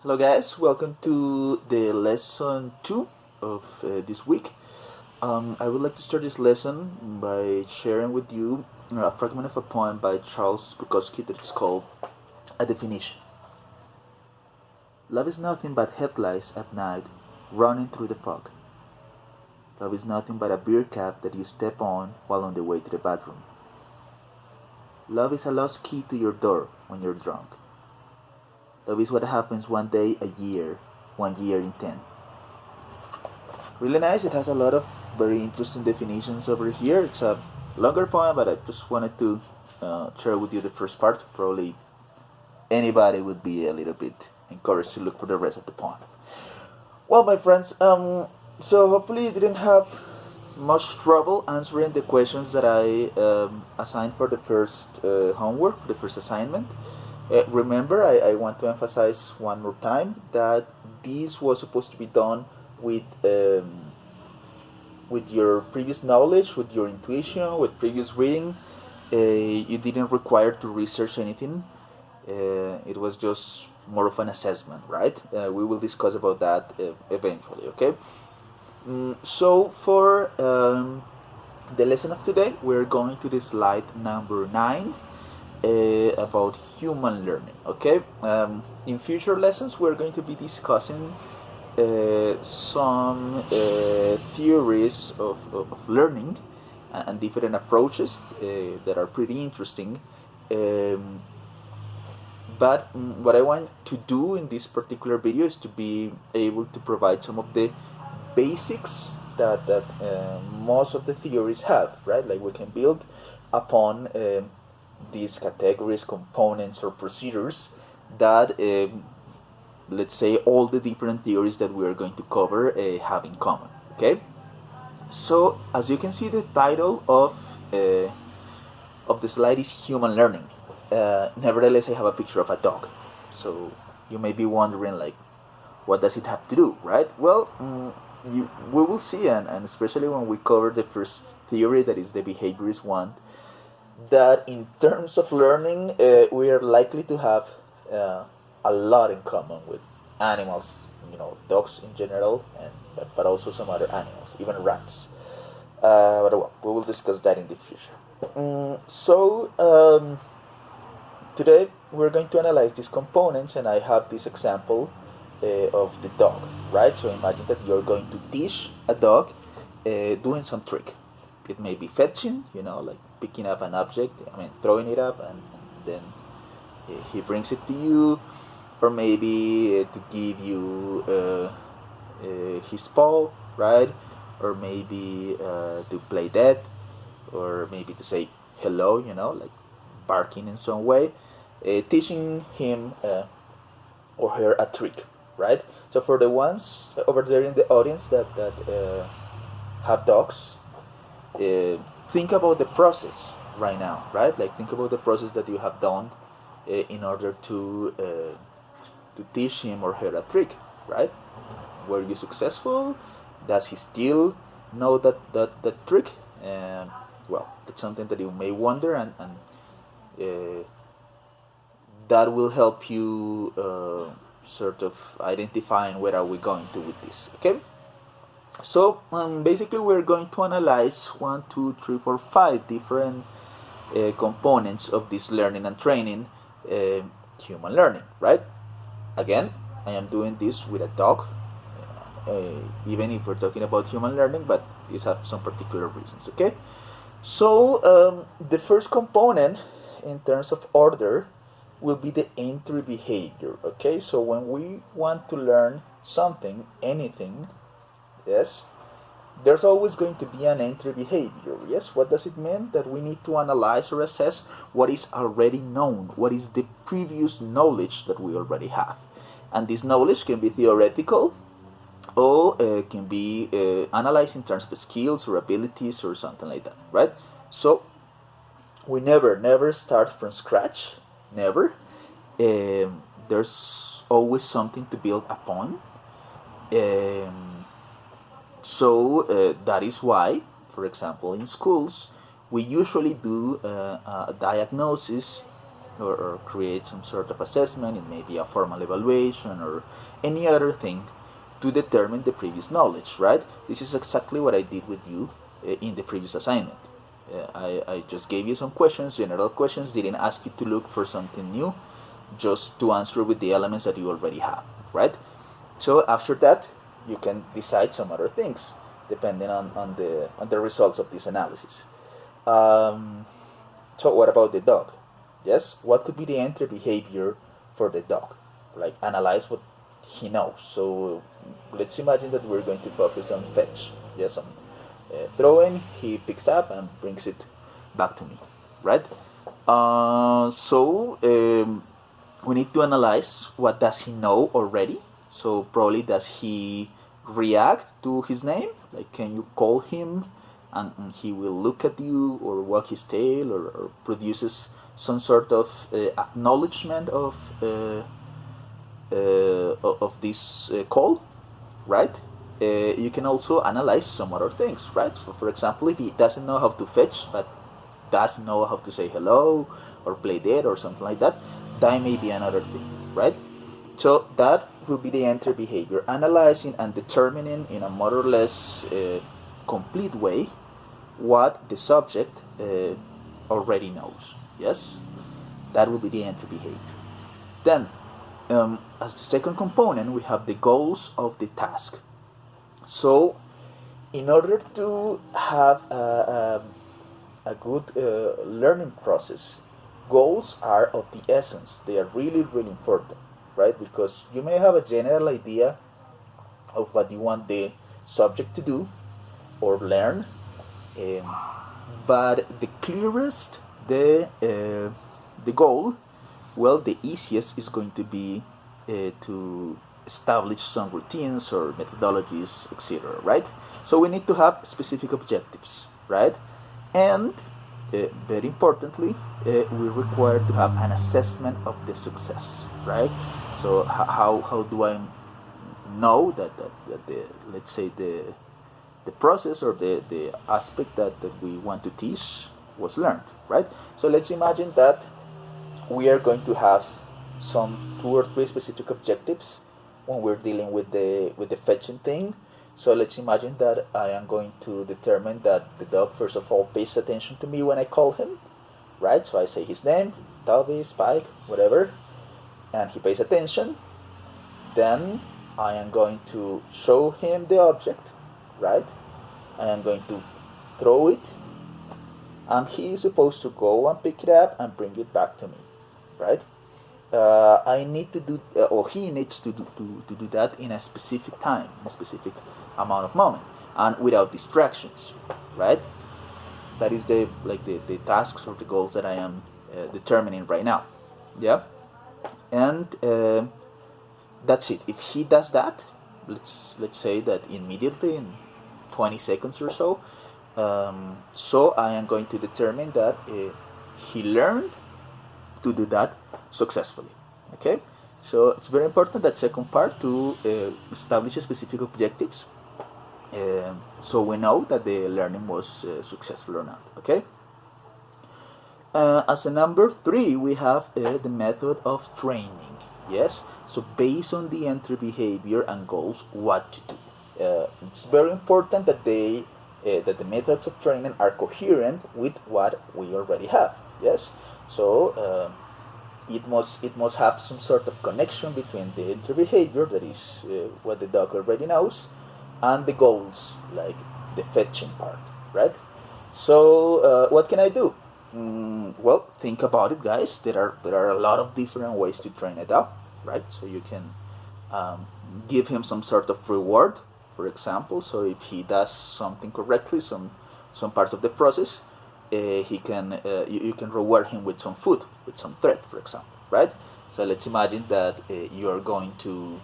Hello, guys. Welcome to the lesson 2 of this week. I would like to start this lesson by sharing with you a fragment of a poem by Charles Bukowski that is called A Definition. Love is nothing but headlights at night running through the fog. Love is nothing but a beer cap that you step on while on the way to the bathroom. Love is a lost key to your door when you're drunk. Love is what happens one day a year, 1 year in 10. Really nice. It has a lot of very interesting definitions over here. It's a longer poem, but I just wanted to share with you the first part. Probably anybody would be a little bit encouraged to look for the rest of the poem. Well, my friends, so hopefully you didn't have much trouble answering the questions that I assigned for the first homework, for the first assignment. Remember, I want to emphasize one more time that this was supposed to be done with your previous knowledge, with your intuition, with previous reading. You didn't require to research anything. It was just more of an assessment, right? We will discuss about that eventually, okay? So for the lesson of today, we're going to the slide number 9 about human learning, okay? In future lessons, we're going to be discussing some theories of learning and different approaches that are pretty interesting. But what I want to do in this particular video is to be able to provide some of the basics that most of the theories have, right? Like we can build upon these categories, components, or procedures that, let's say, all the different theories that we are going to cover have in common, okay? So, as you can see, the title of the slide is Human Learning. Nevertheless, I have a picture of a dog. So, you may be wondering, like, what does it have to do, right? Well, we will see, and especially when we cover the first theory, that is the behaviorist one, that in terms of learning, we are likely to have a lot in common with animals, dogs in general, but also some other animals, even rats. But well, we will discuss that in the future. Today we're going to analyze these components, and I have this example of the dog, right? So imagine that you're going to teach a dog doing some trick. It may be fetching, like picking up an object, throwing it up, and then he brings it to you, or maybe to give you his paw, right? Or maybe to play dead, or maybe to say hello, like barking in some way, teaching him or her a trick, right? So for the ones over there in the audience that have dogs, think about the process right now, right? Like think about the process that you have done in order to teach him or her a trick, right? Were you successful? Does he still know that trick? Well, that's something that you may wonder, and that will help you sort of identifying where are we going to with this, okay? So basically we're going to analyze 1, 2, 3, 4, 5 different components of this learning and training, human learning, right? Again, I am doing this with a dog, even if we're talking about human learning, but these have some particular reasons, okay? So the first component in terms of order will be the entry behavior, okay? So when we want to learn something, anything, yes, there's always going to be an entry behavior. Yes, what does it mean? That we need to analyze or assess what is already known, what is the previous knowledge that we already have. And this knowledge can be theoretical, or can be analyzed in terms of skills or abilities or something like that, right? So we never start from scratch, never. There's always something to build upon. So that is why, for example, in schools, we usually do a diagnosis or create some sort of assessment. It may be a formal evaluation or any other thing to determine the previous knowledge, right? This is exactly what I did with you in the previous assignment. I just gave you some questions, general questions, didn't ask you to look for something new, just to answer with the elements that you already have, right? So after that, you can decide some other things depending on the results of this analysis. So what about the dog? Yes, what could be the entry behavior for the dog? Like analyze what he knows. So let's imagine that we're going to focus on fetch. Yes, on throwing, he picks up and brings it back to me, right? We need to analyze what does he know already. So probably does he react to his name? Like, can you call him and he will look at you or wag his tail or produces some sort of acknowledgement of this call, right? You can also analyze some other things, right? So for example, if he doesn't know how to fetch but does know how to say hello or play dead or something like that, that may be another thing, right? So that will be the entry behavior, analyzing and determining in a more or less complete way what the subject already knows. Yes, that will be the entry behavior. Then, as the second component, we have the goals of the task. So, in order to have a good learning process, goals are of the essence. They are really, really important, right? Because you may have a general idea of what you want the subject to do or learn, but the clearest the goal, well, the easiest is going to be to establish some routines or methodologies, etc., right? So we need to have specific objectives, right? And very importantly, we require to have an assessment of the success, right? So how do I know that the, let's say the process or the aspect that we want to teach was learned, right? So let's imagine that we are going to have some 2 or 3 specific objectives when we're dealing with the fetching thing. So let's imagine that I am going to determine that the dog first of all pays attention to me when I call him, right? So I say his name, Toby, Spike, whatever, and he pays attention. Then I am going to show him the object, right? I am going to throw it, and he is supposed to go and pick it up and bring it back to me, right? I need to do, or he needs to do that in a specific time, in a specific amount of moment, and without distractions, right? That is the tasks or the goals that I am determining right now, yeah. And that's it. If he does that, let's say that immediately in 20 seconds or so, so I am going to determine that he learned to do that successfully. Okay, so it's very important, that second part, to establish specific objectives, so we know that the learning was successful or not. Okay. As a number 3, we have the method of training. Yes, so based on the entry behavior and goals, what to do. It's very important that that the methods of training are coherent with what we already have. Yes, so it must have some sort of connection between the entry behavior, that is what the dog already knows, and the goals, like the fetching part, right? So what can I do? Well, think about it, guys. There are a lot of different ways to train a dog, right? So you can give him some sort of reward, for example. So if he does something correctly, some parts of the process, he can you can reward him with some food, with some thread, for example, right? So let's imagine that you are going to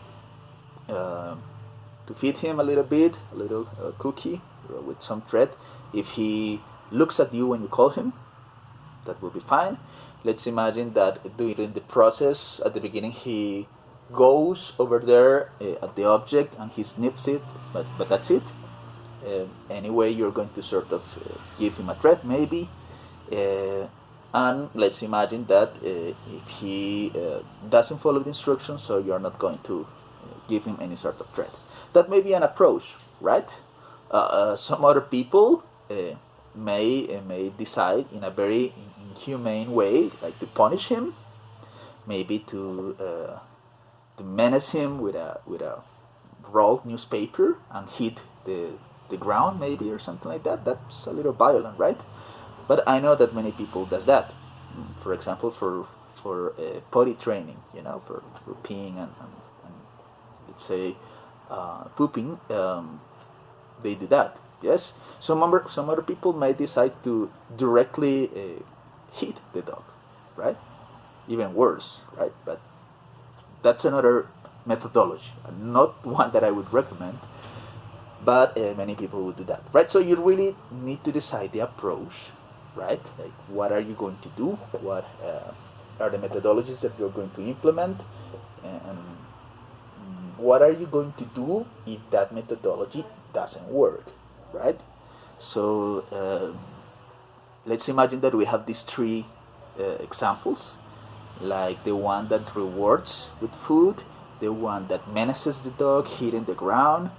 feed him a little cookie with some thread. If he looks at you when you call him, that will be fine. Let's imagine that during the process, at the beginning, he goes over there at the object and he snips it, but that's it. Anyway, you're going to sort of give him a threat, maybe. And let's imagine that if he doesn't follow the instructions, so you're not going to give him any sort of threat. That may be an approach, right? Some other people may decide in a very inhumane way, like to punish him, maybe to menace him with a rolled newspaper and hit the ground, maybe, or something like that. That's a little violent, right? But I know that many people does that. For example, for potty training, for peeing and let's say pooping, they do that. Yes. Some other people may decide to directly hit the dog, right? Even worse, right? But that's another methodology, not one that I would recommend. But many people would do that, right? So you really need to decide the approach, right? Like, what are you going to do? What are the methodologies that you're going to implement? And what are you going to do if that methodology doesn't work, right? So let's imagine that we have these three examples, like the one that rewards with food, the one that menaces the dog hitting the ground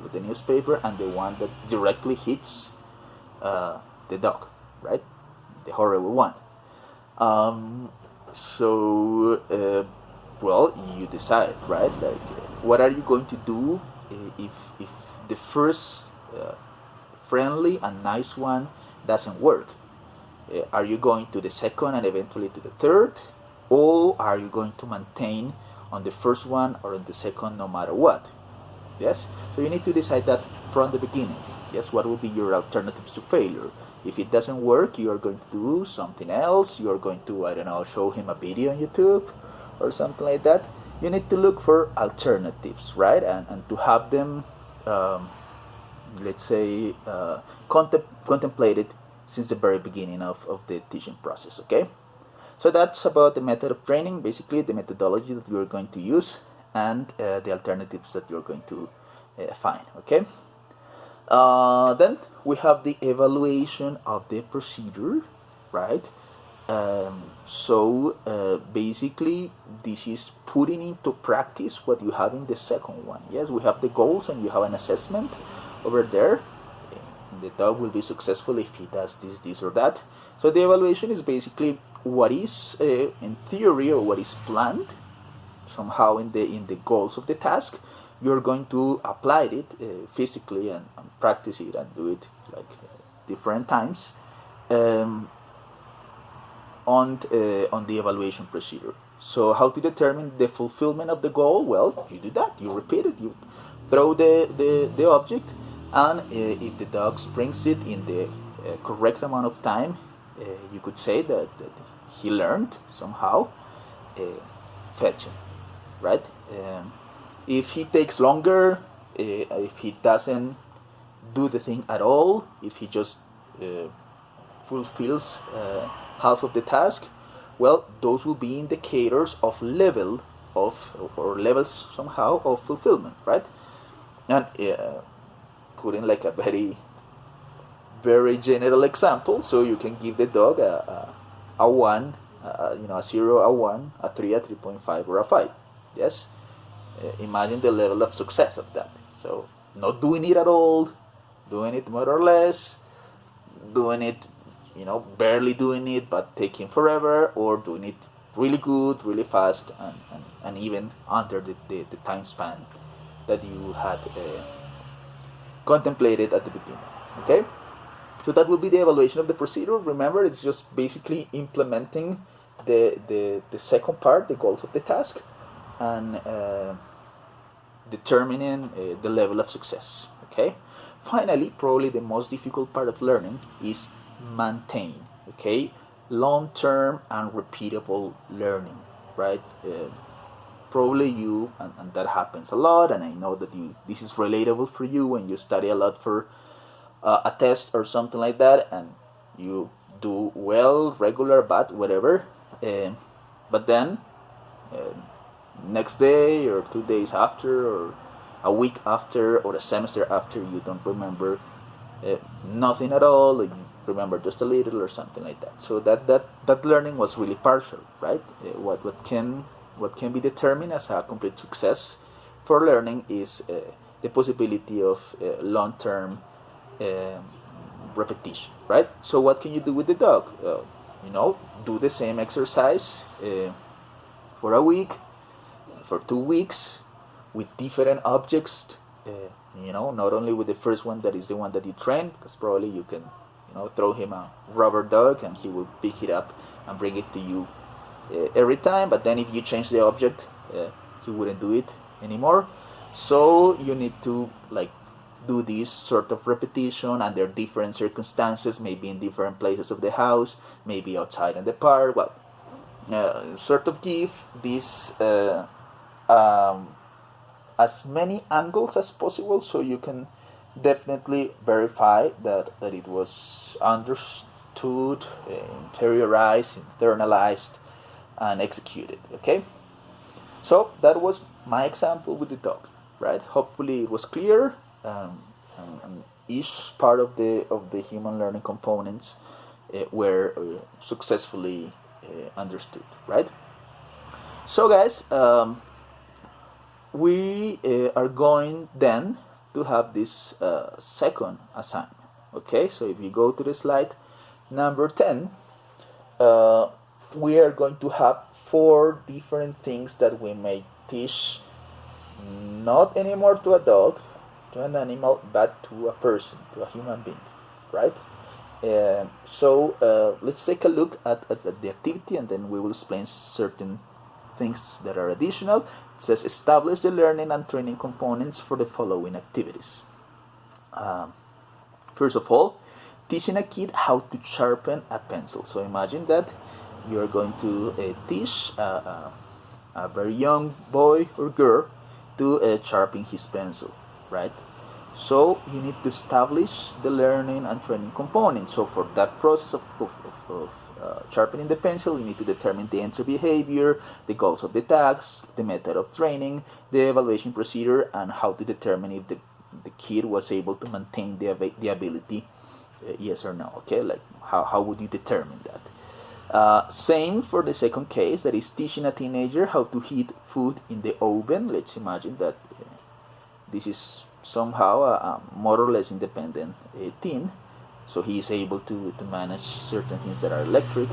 with the newspaper, and the one that directly hits the dog, right? The horrible one. Well, you decide, right? Like, what are you going to do if the first friendly and nice one doesn't work? Are you going to the second and eventually to the third, or are you going to maintain on the first one or on the second no matter what? Yes. So you need to decide that from the beginning. Yes. What will be your alternatives to failure? If it doesn't work, you are going to do something else. You are going to, I don't know, show him a video on YouTube or something like that. You need to look for alternatives, right? And to have them, let's say, contemplated since the very beginning of the teaching process, okay? So that's about the method of training, basically the methodology that you're going to use and the alternatives that you're going to find, okay? Then we have the evaluation of the procedure, right? Basically, this is putting into practice what you have in the second one. Yes, we have the goals and you have an assessment over there. The dog will be successful if he does this, or that. So the evaluation is basically what is in theory, or what is planned somehow in the goals of the task. You're going to apply it physically and practice it and do it like different times on the evaluation procedure. So how to determine the fulfillment of the goal? Well, you do that. You repeat it. You throw the object, and if the dog brings it in the correct amount of time, you could say that he learned somehow. Fetch him, right? If he takes longer, if he doesn't do the thing at all, if he just fulfills half of the task, well, those will be indicators of level of, or levels somehow of fulfillment, right? And putting like a very general example, so you can give the dog a 1, a 0, a 1, a 3, a 3.5, or a 5. Yes. Imagine the level of success of that. So not doing it at all, doing it more or less, doing it, barely doing it but taking forever, or doing it really good, really fast, and even under the time span that you had contemplated at the beginning. Okay, so that will be the evaluation of the procedure. Remember, it's just basically implementing the second part, the goals of the task, and determining the level of success. Okay, finally, probably the most difficult part of learning is maintain. Okay, long-term and repeatable learning, right? Probably you, and that happens a lot, and I know that this is relatable for you when you study a lot for a test or something like that, and you do well, regular, bad, whatever, but then next day or 2 days after or a week after or a semester after, you don't remember nothing at all. remember just a little or something like that. So that learning was really partial, right? What can be determined as a complete success for learning is the possibility of long-term um, repetition, right? So what can you do with the dog? Do the same exercise for a week, for 2 weeks, with different objects. Not only with the first one that is the one that you train, because probably you can, throw him a rubber dog and he will pick it up and bring it to you every time. But then if you change the object, he wouldn't do it anymore. So you need to do this sort of repetition under different circumstances, maybe in different places of the house, maybe outside in the park. Well, sort of give this as many angles as possible, so you can definitely verify that it was understood, interiorized, internalized, and executed. Okay, so that was my example with the dog, right? Hopefully it was clear, and each part of the human learning components were successfully understood, right? So guys, we are going then to have this second assignment. Okay, so if you go to the slide number 10, we are going to have 4 different things that we may teach, not anymore to a dog, to an animal, but to a person, to a human being, right? So let's take a look at the activity, and then we will explain certain things that are additional. It says establish the learning and training components for the following activities. First of all, teaching a kid how to sharpen a pencil. So imagine that you are going to teach a very young boy or girl to sharpen his pencil, right? So you need to establish the learning and training components. So for that process of sharpening the pencil, you need to determine the entry behavior, the goals of the task, the method of training, the evaluation procedure, and how to determine if the kid was able to maintain the ability, yes or no. Okay, like how would you determine that? Same for the second case, that is teaching a teenager how to heat food in the oven. Let's imagine that this is somehow a more or less independent teen, so he is able to manage certain things that are electric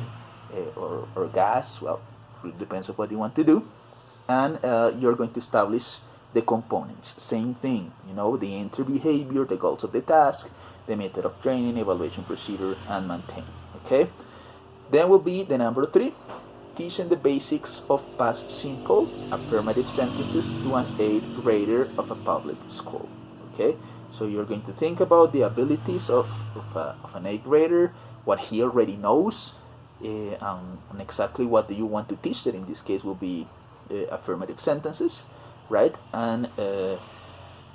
or gas. Well, it depends on what you want to do. And you're going to establish the components. Same thing, the entry behavior, the goals of the task, the method of training, evaluation procedure, and maintain. Okay. Then will be the number 3, teaching the basics of past simple affirmative sentences to an 8th grader of a public school. Okay, so you're going to think about the abilities of an 8th grader, what he already knows, and exactly what do you want to teach. That in this case will be affirmative sentences, right? And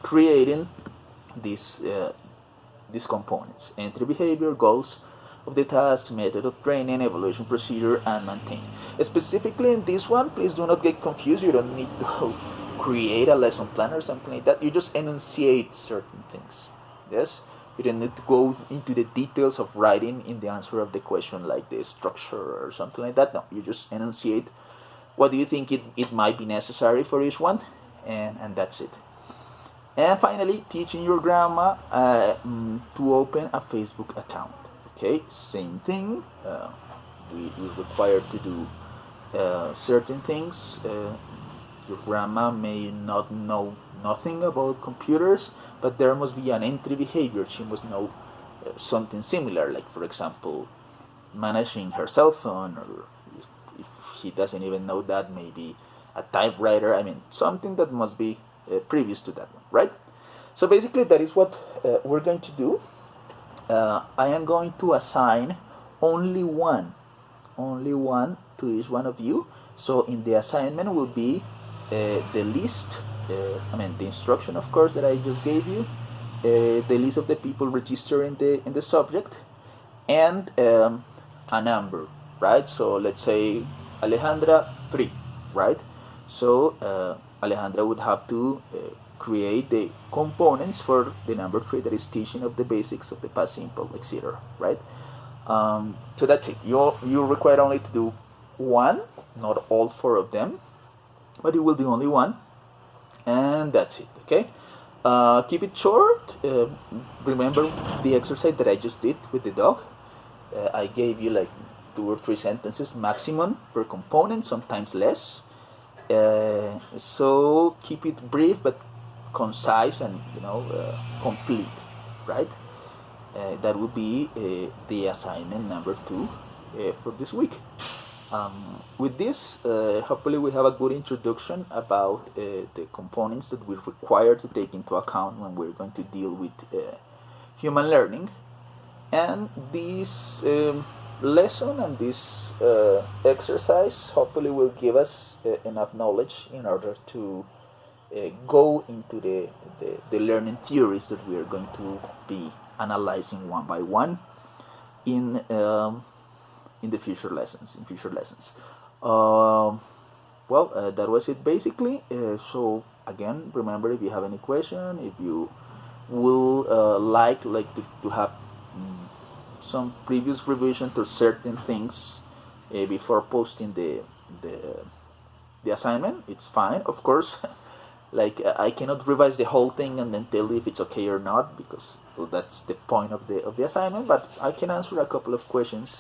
creating these components: entry behavior, goals of the task, method of training, evaluation procedure, and maintain. Specifically in this one, please do not get confused. You don't need to create a lesson plan or something like that. You just enunciate certain things. Yes, you don't need to go into the details of writing in the answer of the question, like the structure or something like that. No, you just enunciate what do you think it might be necessary for each one, and that's it. And finally, teaching your grandma to open a Facebook account. Okay, same thing. We're required to do certain things. Your grandma may not know nothing about computers, but there must be an entry behavior. She must know something similar, like, for example, managing her cell phone, or if he doesn't even know that, maybe a typewriter. I mean, something that must be previous to that one, right? So basically, that is what we're going to do. I am going to assign only one to each one of you. So in the assignment will be the list, the instruction, of course, that I just gave you, the list of the people registered in the subject, and a number, right? So let's say Alejandra 3, right? So Alejandra would have to create the components for the number 3, that is teaching of the basics of the past simple, etc., right? So that's it. You require only to do one, not all four of them, but you will do only one, and that's it. Okay. Keep it short. Remember the exercise that I just did with the dog. I gave you like 2 or 3 sentences maximum per component, sometimes less. So keep it brief but concise and complete, right? That would be the assignment number 2 for this week. With this, hopefully we have a good introduction about the components that we require to take into account when we're going to deal with human learning. And this lesson and this exercise hopefully will give us enough knowledge in order to go into the learning theories that we are going to be analyzing one by one in the future lessons. That was it basically. So again, remember, if you have any question, if you will like to have some previous revision to certain things before posting the assignment, it's fine, of course. I cannot revise the whole thing and then tell you if it's okay or not, because that's the point of the assignment. But I can answer a couple of questions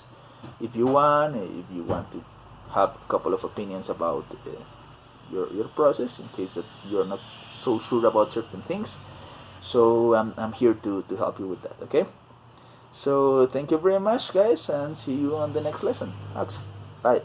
if you want to have a couple of opinions about your process, in case that you're not so sure about certain things. So I'm here to help you with that. Okay. So thank you very much, guys, and see you on the next lesson. Thanks. Bye.